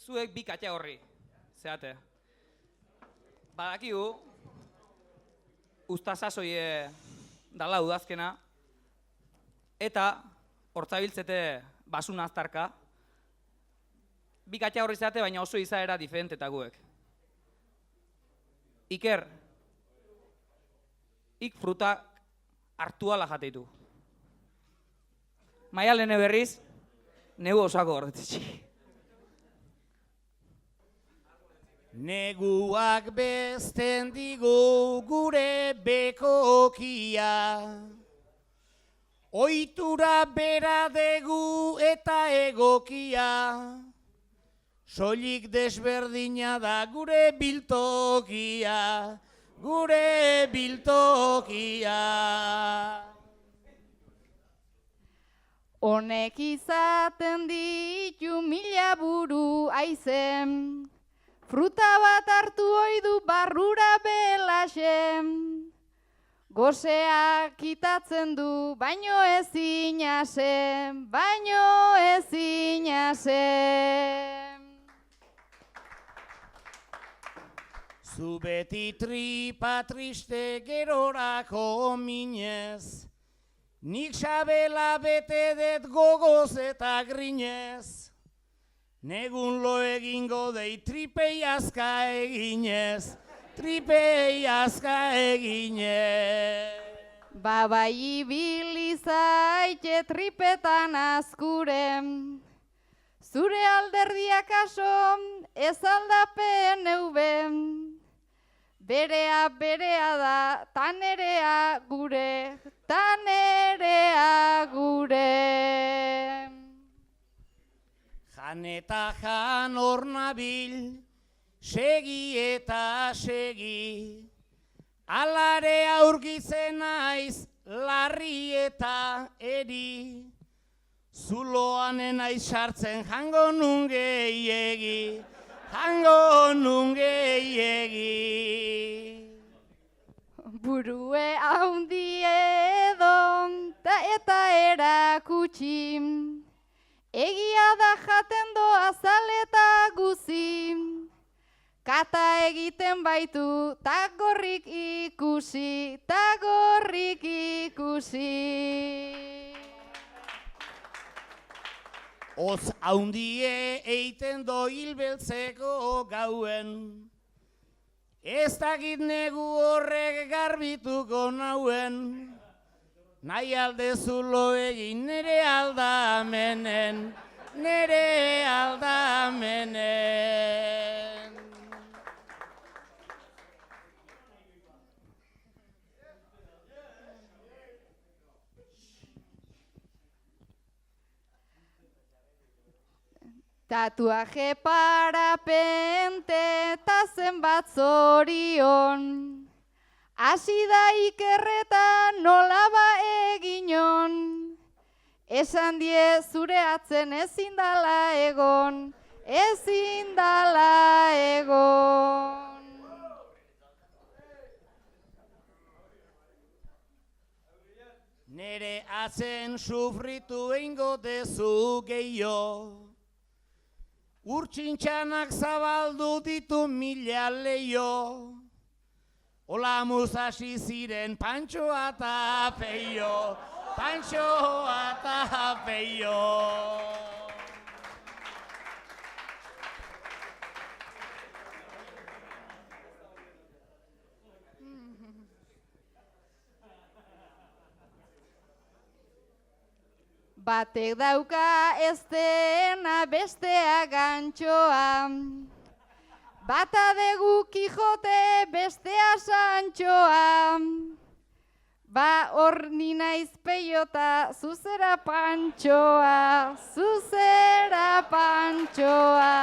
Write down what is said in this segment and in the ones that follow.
zuek bi katea horri, zeate. Badakigu, ustasasoie dala udazkena, eta hortzabiltzete basun aztarka, bi katea horri zeate, baina oso izaera diferente guek. Iker, ik fruta hartu ala jateitu. Maialene berriz, negu osako gordetetxi. Neguak bezten digu gure bekokia, ohitura bera degu eta egokia, soilik desberdina da gure biltokia, gure biltokia. Honek izaten ditu mila buru aizen, fruta bat hartu oidu barrura belaxen, goseak kitatzen du, baino ezin asen, baino ezin asen. Zu beti tripa triste gerorako minez, nik sabela bete det gogoz eta grinez, negun lo egingo dei tripei azka eginez, tripei azka eginez. Bai ibili zaite tripetan azkuren, zure alderdiak aso ez aldapen euben, berea da, tanerea gure, tanerea gure. Jan eta jan hor nabil, segi eta segi, alare aurkitzen naiz, larri eta eri, zuloan naiz sartzen jango nun gehiegi, jango nun gehiegi. Burue haundi edo eta erakutsi, egia da jaten doa zaleta guzi, kata egiten baitu, ta gorrik ikusi, ta gorrik ikusi. Oz haundie eiten do hilbeltzeko gauen, ez dakit negu horrek garbituko nauen, nahi alde zulo egin nere aldamenen, nere aldamenen. Tatuaje parapente eta zenbat zorion, hasi da Ikerreta nola ba eginon, esan die zure atzen ezin dala egon, ezin dala egon. Nere atzen sufritu eingo dezu gehiago, urtsintxanak zabaldu ditu mila leio, olamuz hasi ziren Pantxoa eta Peio, Pantxoa eta Peio. Batek dauka ez dena bestea gantxoa, bata degu Kijote bestea Santxoa, ba hor ni naiz Peiota, zuzera Pantxoa, zuzera Pantxoa.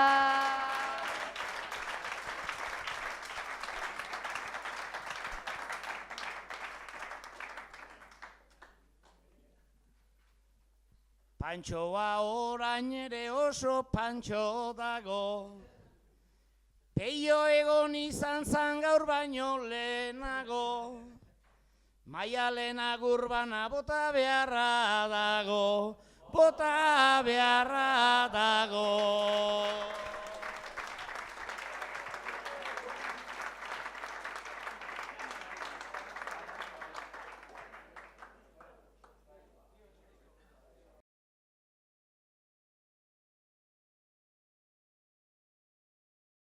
Pantxoa orain ere oso pantxo dago, Peio egon izan zan gaur baino lehenago, Maialen agurbana bota beharra dago, bota beharra dago.